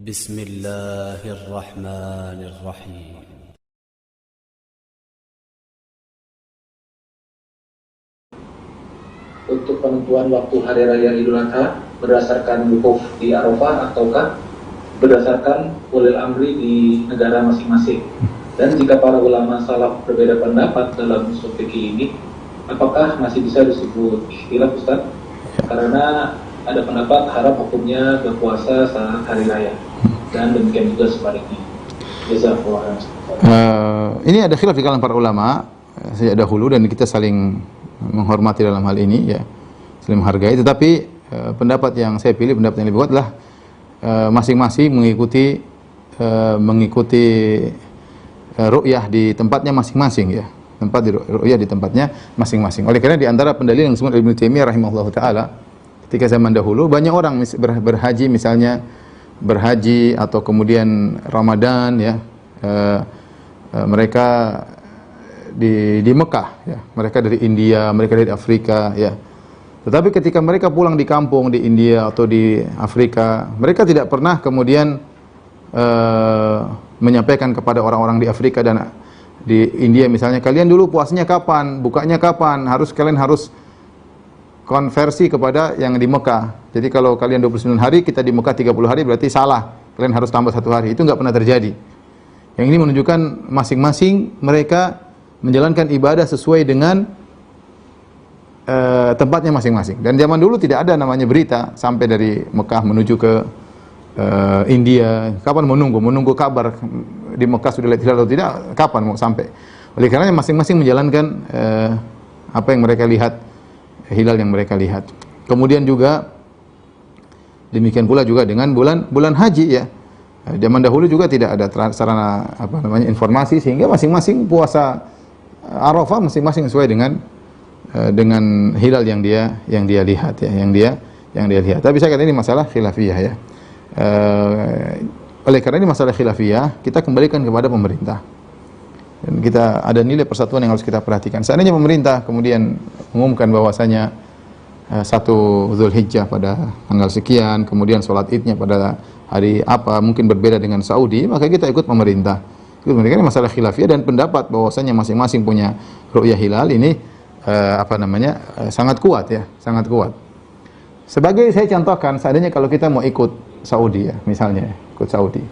بسم الله الرحمن الرحيم. Untuk penentuan waktu Hari Raya Idul Adha berdasarkan wukuf di Arafah ataukah berdasarkan ulil amri di negara masing-masing? Dan jika para ulama salaf berbeda pendapat dalam usul fikih ini, apakah masih bisa disebut ikhtilaf, Ustaz? Karena ada pendapat haram hukumnya berpuasa saat hari raya, dan demikian juga sebaliknya. Jazakallahu khairan. Ini ada khilaf di kalangan para ulama sejak dahulu dan kita saling menghormati dalam hal ini, ya, saling menghargai. Tetapi pendapat yang saya pilih, pendapat yang lebih kuat adalah masing-masing mengikuti ru'yah di tempatnya masing-masing, ya, tempat di ru'yah di tempatnya masing-masing. Oleh karena di antara pendalil yang disebut Ibnu Taimiyah rahimahullah taala, ketika zaman dahulu banyak orang berhaji, misalnya berhaji atau kemudian Ramadan, ya, mereka di Mekah, ya, mereka dari India, mereka dari Afrika, ya. Tetapi ketika mereka pulang di kampung di India atau di Afrika, mereka tidak pernah kemudian menyampaikan kepada orang-orang di Afrika dan di India misalnya, kalian dulu puasanya kapan, bukanya kapan, kalian harus konversi kepada yang di Mekah. Jadi kalau kalian 29 hari, kita di Mekah 30 hari, berarti salah. Kalian harus tambah 1 hari. Itu enggak pernah terjadi. Yang ini menunjukkan masing-masing mereka menjalankan ibadah sesuai dengan tempatnya masing-masing. Dan zaman dulu tidak ada namanya berita sampai dari Mekah menuju ke India. Kapan menunggu kabar di Mekah sudah lihat hilal atau tidak, kapan mau sampai. Oleh karenanya masing-masing menjalankan apa yang mereka lihat, hilal yang mereka lihat. Kemudian juga demikian pula juga dengan bulan haji, ya. Zaman dahulu juga tidak ada sarana informasi, sehingga masing-masing puasa Arafah masing-masing sesuai dengan hilal yang dia lihat, ya, yang dia lihat. Tapi saya katakan ini masalah khilafiyah, ya. Oleh karena ini masalah khilafiyah, kita kembalikan kepada pemerintah. Dan kita ada nilai persatuan yang harus kita perhatikan. Seandainya pemerintah kemudian mengumumkan bahwasanya 1 Zulhijjah pada tanggal sekian, kemudian sholat idnya pada hari apa, mungkin berbeda dengan Saudi, maka kita ikut pemerintah. Ini masalah khilafiyah dan pendapat bahwasanya masing-masing punya ru'yah hilal ini sangat kuat, ya, sangat kuat. Sebagai saya contohkan, seandainya kalau kita mau ikut Saudi, ya, misalnya ikut Saudi.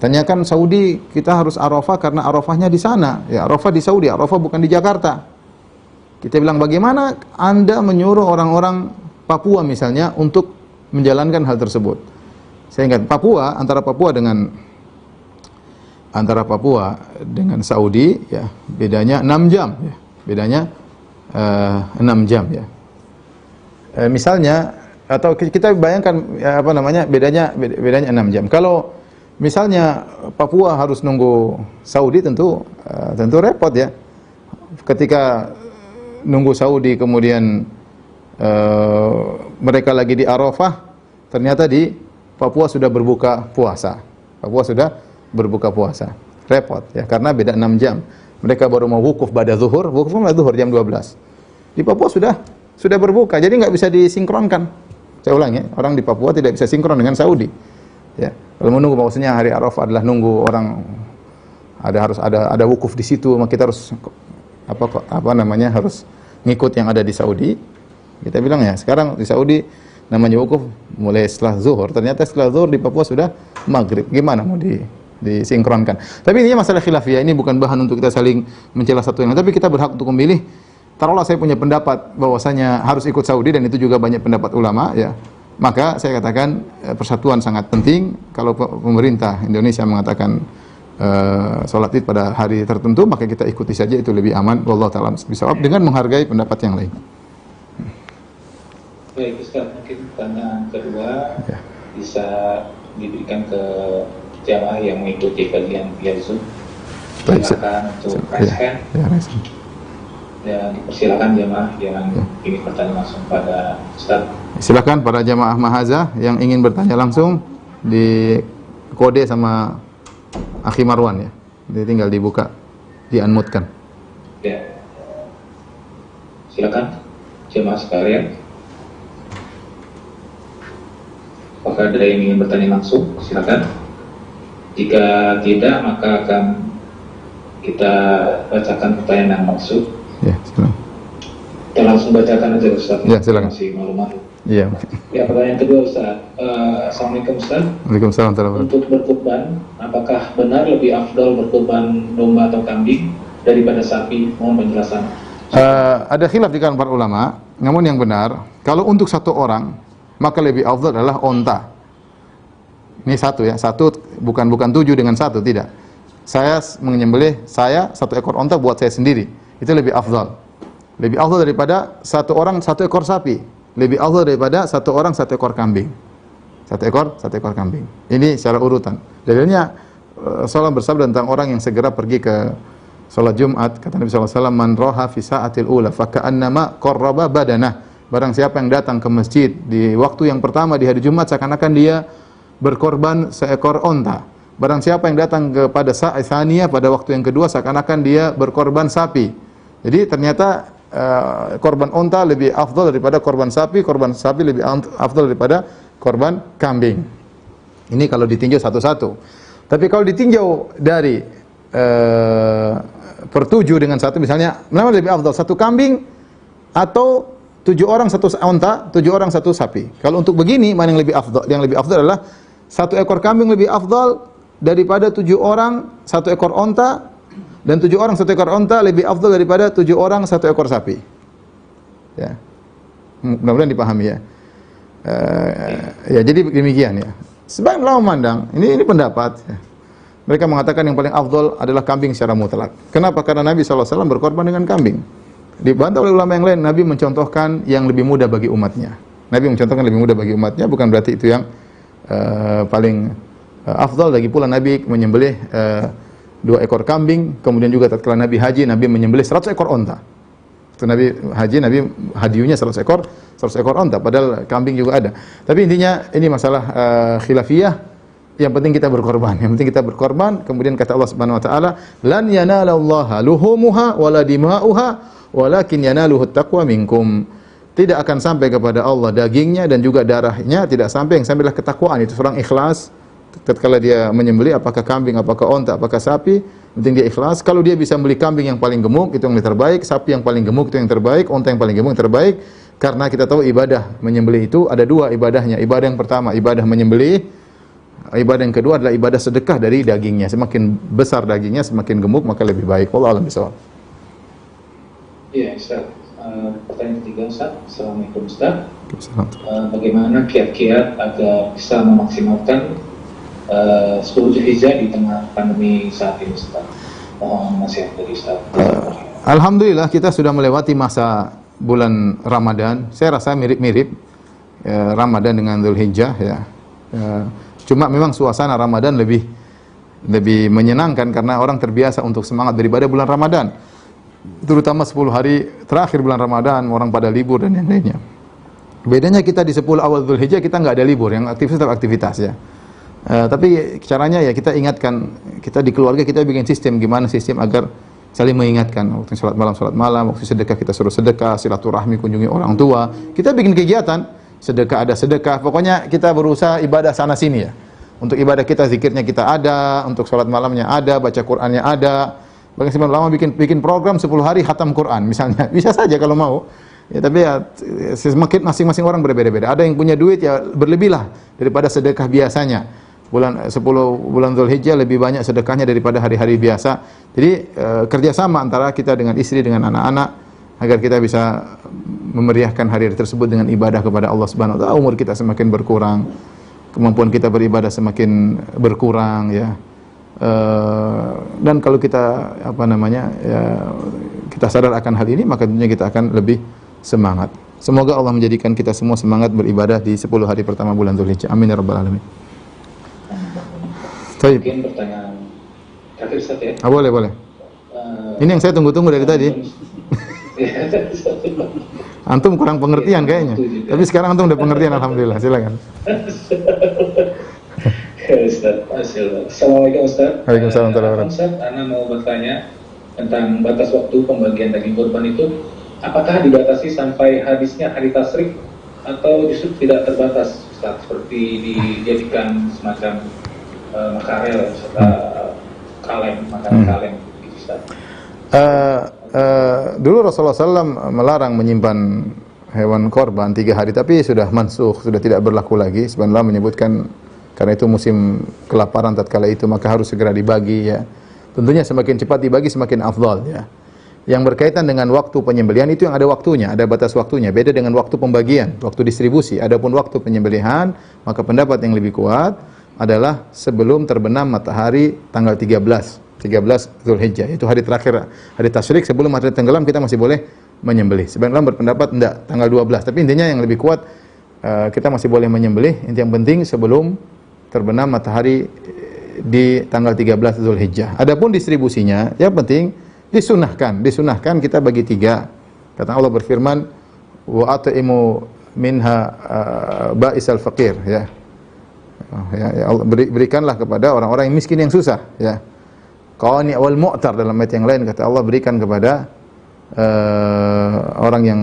Tanyakan Saudi, kita harus Arafah karena Arafahnya di sana. Ya, Arafah di Saudi, Arafah bukan di Jakarta. Kita bilang, bagaimana Anda menyuruh orang-orang Papua misalnya untuk menjalankan hal tersebut? Saya ingat antara Papua dengan Saudi, ya, bedanya 6 jam, ya. Bedanya 6 jam, ya. Misalnya, atau kita bayangkan bedanya 6 jam. Kalau misalnya Papua harus nunggu Saudi, tentu repot, ya. Ketika nunggu Saudi kemudian mereka lagi di Arafah, ternyata di Papua sudah berbuka puasa. Repot, ya, karena beda 6 jam. Mereka baru mau wukuf pada zuhur, jam 12. Di Papua sudah berbuka, jadi nggak bisa disinkronkan. Saya ulang, ya, orang di Papua tidak bisa sinkron dengan Saudi. Ya, kalau menunggu bahwasanya hari Arafah adalah nunggu orang harus ada wukuf di situ, maka kita harus harus ngikut yang ada di Saudi. Kita bilang, ya, sekarang di Saudi namanya wukuf mulai setelah zuhur. Ternyata setelah zuhur di Papua sudah maghrib. Gimana mau disinkronkan? Tapi ini masalah khilafiyah, ini bukan bahan untuk kita saling mencela satu yang lain, tapi kita berhak untuk memilih. Taruhlah saya punya pendapat bahwasanya harus ikut Saudi, dan itu juga banyak pendapat ulama, ya. Maka saya katakan persatuan sangat penting. Kalau pemerintah Indonesia mengatakan sholat id pada hari tertentu, maka kita ikuti saja, itu lebih aman. Wallahu ta'ala bishawab, dengan menghargai pendapat yang lain. Baik, Ustaz, mungkin pertanyaan kedua, ya, bisa diberikan ke jamaah yang mengikuti kajian via Zoom. Silakan untuk raise hand. Dan dipersilakan jamaah yang ingin bertanya langsung pada Ustaz. Silakan para jamaah Mahaza yang ingin bertanya langsung, di kode sama Akhi Marwan, ya. Jadi tinggal dibuka, di-unmute-kan. Ya. Silakan jamaah sekalian. Apakah ada yang ingin bertanya langsung? Silakan. Jika tidak, maka akan kita bacakan pertanyaan yang maksud. Ya, silakan. Kita langsung bacakan aja Ustaz. Ya, silakan. Masih malu-malu. Iya. Ya, pertanyaan kedua Ustaz. Assalamualaikum Ustaz. Waalaikumsalam warahmatullahi wabarakatuh. Untuk berkurban, apakah benar lebih afdal berkurban domba atau kambing daripada sapi? Mohon penjelasan. Ada khilaf di kalangan para ulama, namun yang benar, kalau untuk satu orang, maka lebih afdal adalah onta. Ini satu ya, satu bukan 7 dengan 1, tidak. Saya menyembelih satu ekor onta buat saya sendiri, itu lebih afdal. Lebih afdal daripada satu orang 1 ekor sapi. Lebih afdal daripada satu orang 1 ekor kambing. Satu ekor kambing. Ini secara urutan. Dalilnya Rasulullah bersabda tentang orang yang segera pergi ke salat Jumat, kata Nabi SAW, man roha fi sa'atil ula faka'annama qarraba badanah. Barang siapa yang datang ke masjid di waktu yang pertama di hari Jumat, seakan-akan dia berkorban seekor onta. Barang siapa yang datang kepada sa'i tsaniyah, pada waktu yang kedua, seakan-akan dia berkorban sapi. Jadi ternyata korban onta lebih afdal daripada korban sapi lebih afdal daripada korban kambing. Ini kalau ditinjau satu-satu. Tapi kalau ditinjau dari per 7 dengan 1, misalnya, mana lebih afdal, 1 kambing atau 7 orang 1 onta, 7 orang 1 sapi? Kalau untuk begini, mana yang lebih afdal? Yang lebih afdal adalah 1 ekor kambing lebih afdal daripada 7 orang 1 ekor onta, dan 7 orang 1 ekor onta lebih afdal daripada 7 orang 1 ekor sapi. Ya, mudah-mudahan dipahami ya. Ya, jadi demikian ya. Sebagian ulama memandang, ini pendapat ya. Mereka mengatakan yang paling afdal adalah kambing secara mutlak. Kenapa? Karena Nabi SAW berkorban dengan kambing. Dibantah oleh ulama yang lain, Nabi mencontohkan yang lebih mudah bagi umatnya. Nabi mencontohkan lebih mudah bagi umatnya, bukan berarti itu yang paling afdal. Lagi pula Nabi menyembelih 2 ekor kambing, kemudian juga tatkala Nabi haji, Nabi menyembelih 100 ekor onta. Itu Nabi haji, Nabi hadiunya 100 ekor onta, padahal kambing juga ada. Tapi intinya ini masalah khilafiyah. Yang penting kita berkorban. Yang penting kita berkorban. Kemudian kata Allah Subhanahu wa taala, "Lan yanalallaha luhumuha wala dima'uha, walakin yanaluhu taqwa minkum." Tidak akan sampai kepada Allah dagingnya dan juga darahnya, tidak sampai, yang sampailah ketakwaan. Itu seorang ikhlas tatkala dia menyembelih, apakah kambing, apakah onta, apakah sapi, penting dia ikhlas. Kalau dia bisa beli kambing yang paling gemuk, itu yang terbaik. Sapi yang paling gemuk itu yang terbaik. Onta yang paling gemuk yang terbaik. Karena kita tahu ibadah menyembelih itu ada 2 ibadahnya. Ibadah yang pertama ibadah menyembelih. Ibadah yang kedua adalah ibadah sedekah dari dagingnya. Semakin besar dagingnya, semakin gemuk, maka lebih baik. Wallahu a'lam bishawab. Iya, Ustaz. Pertanyaan ketiga, Ustaz. Assalamualaikum, Ustaz. Bagaimana kiat-kiat agar bisa memaksimalkan 10 Zulhijjah di tengah pandemi saat ini, Ustaz? Mohon nasihat dari Ustaz. Alhamdulillah kita sudah melewati masa bulan Ramadan. Saya rasa mirip-mirip Ramadan dengan Zulhijjah ya. Cuma memang suasana Ramadan lebih menyenangkan karena orang terbiasa untuk semangat beribadah bulan Ramadan. Terutama 10 hari terakhir bulan Ramadan, orang pada libur dan yang lainnya. Bedanya kita di 10 awal Zulhijjah kita nggak ada libur, yang aktivitas tetap aktivitas ya. Tapi caranya ya kita ingatkan, kita di keluarga kita bikin sistem, gimana sistem agar saling mengingatkan. Waktu salat malam, waktu sedekah kita suruh sedekah, silaturahmi, kunjungi orang tua. Kita bikin kegiatan. Sedekah ada sedekah, pokoknya kita berusaha ibadah sana sini ya. Untuk ibadah kita, zikirnya kita ada, untuk sholat malamnya ada, baca Qur'annya ada. Bahkan sebenarnya lama bikin program 10 hari khatam Qur'an misalnya, bisa saja kalau mau. Ya, tapi ya semakin masing-masing orang berbeda-beda. Ada yang punya duit ya berlebihlah daripada sedekah biasanya. 10 bulan Zulhijjah lebih banyak sedekahnya daripada hari-hari biasa. Jadi kerjasama antara kita dengan istri, dengan anak-anak, agar kita bisa memeriahkan hari tersebut dengan ibadah kepada Allah Subhanahu wa taala. Umur kita semakin berkurang, kemampuan kita beribadah semakin berkurang ya. Dan kalau kita kita sadar akan hal ini, maka tentunya kita akan lebih semangat. Semoga Allah menjadikan kita semua semangat beribadah di 10 hari pertama bulan Zulhijjah. Amin ya rabbal alamin. Mungkin pertanyaan terakhir Ustaz ya. Boleh. Ini yang saya tunggu-tunggu dari tadi. Antum kurang pengertian kayaknya. Tapi sekarang antum udah pengertian, alhamdulillah. Silakan. Assalamualaikum Ustaz. Waalaikumsalam warahmatullahi wabarakatuh. Ustaz, Ana mau bertanya tentang batas waktu pembagian daging kurban itu. Apakah dibatasi sampai habisnya hari tasyrik atau justru tidak terbatas, Ustaz? Seperti dijadikan semacam makarel serta kaleng, makanan kaleng gitu, Ustaz. Dulu Rasulullah SAW melarang menyimpan hewan korban 3 hari, tapi sudah mansukh, sudah tidak berlaku lagi. Sebenarnya menyebutkan karena itu musim kelaparan tatkala itu, maka harus segera dibagi ya. Tentunya semakin cepat dibagi semakin afdal ya. Yang berkaitan dengan waktu penyembelihan itu yang ada waktunya, ada batas waktunya. Beda dengan waktu pembagian, waktu distribusi. Adapun waktu penyembelihan, maka pendapat yang lebih kuat adalah sebelum terbenam matahari tanggal 13 Zulhijjah. Itu hari terakhir, hari tasyrik sebelum matahari tenggelam kita masih boleh menyembelih. Sebagian berpendapat enggak, tanggal 12. Tapi intinya yang lebih kuat kita masih boleh menyembelih. Inti yang penting sebelum terbenam matahari di tanggal 13 Zulhijjah. Adapun distribusinya, yang penting disunahkan kita bagi 3. Kata Allah berfirman, wa at'imu minha ba'isal faqir ya. Ya Allah, berikanlah kepada orang-orang yang miskin yang susah ya. Qani wal mu'tar, dalam ayat yang lain kata Allah berikan kepada orang yang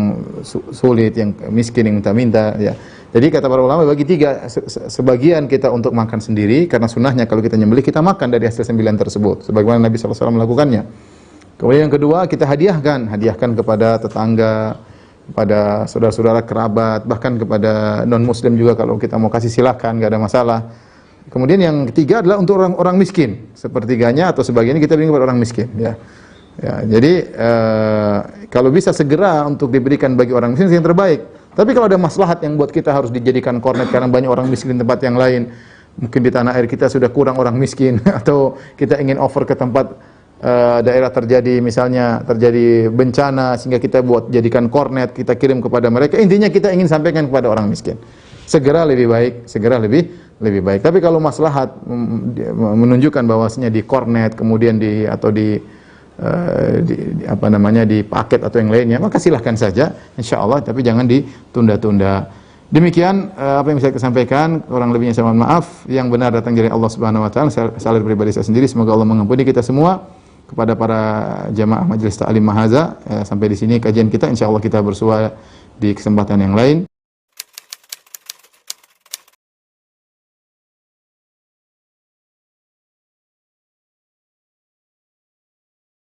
sulit, yang miskin, yang minta-minta ya. Jadi kata para ulama bagi 3, sebagian kita untuk makan sendiri karena sunnahnya kalau kita nyembelih kita makan dari hasil sembilan tersebut sebagaimana Nabi SAW melakukannya. Kemudian yang kedua kita hadiahkan kepada tetangga, kepada saudara-saudara kerabat, bahkan kepada non muslim juga kalau kita mau kasih silakan, enggak ada masalah. Kemudian yang ketiga adalah untuk orang-orang miskin, sepertiganya atau sebagiannya kita berikan kepada orang miskin ya. Ya, jadi kalau bisa segera untuk diberikan bagi orang miskin yang terbaik. Tapi kalau ada maslahat yang buat kita harus dijadikan kornet karena banyak orang miskin di tempat yang lain, mungkin di tanah air kita sudah kurang orang miskin atau kita ingin offer ke tempat daerah terjadi bencana sehingga kita buat jadikan kornet, kita kirim kepada mereka. Intinya kita ingin sampaikan kepada orang miskin. Segera lebih baik. Tapi kalau maslahat menunjukkan bahwasanya di kornet kemudian di paket atau yang lainnya, maka silahkan saja insyaallah, tapi jangan ditunda-tunda. Demikian apa yang bisa saya sampaikan, kurang lebihnya saya mohon maaf. Yang benar datang dari Allah Subhanahu wa taala, saya salah pribadi saya sendiri, semoga Allah mengampuni kita semua. Kepada para jamaah Majelis Ta'lim Mahaza, sampai di sini kajian kita, insyaallah kita bersua di kesempatan yang lain.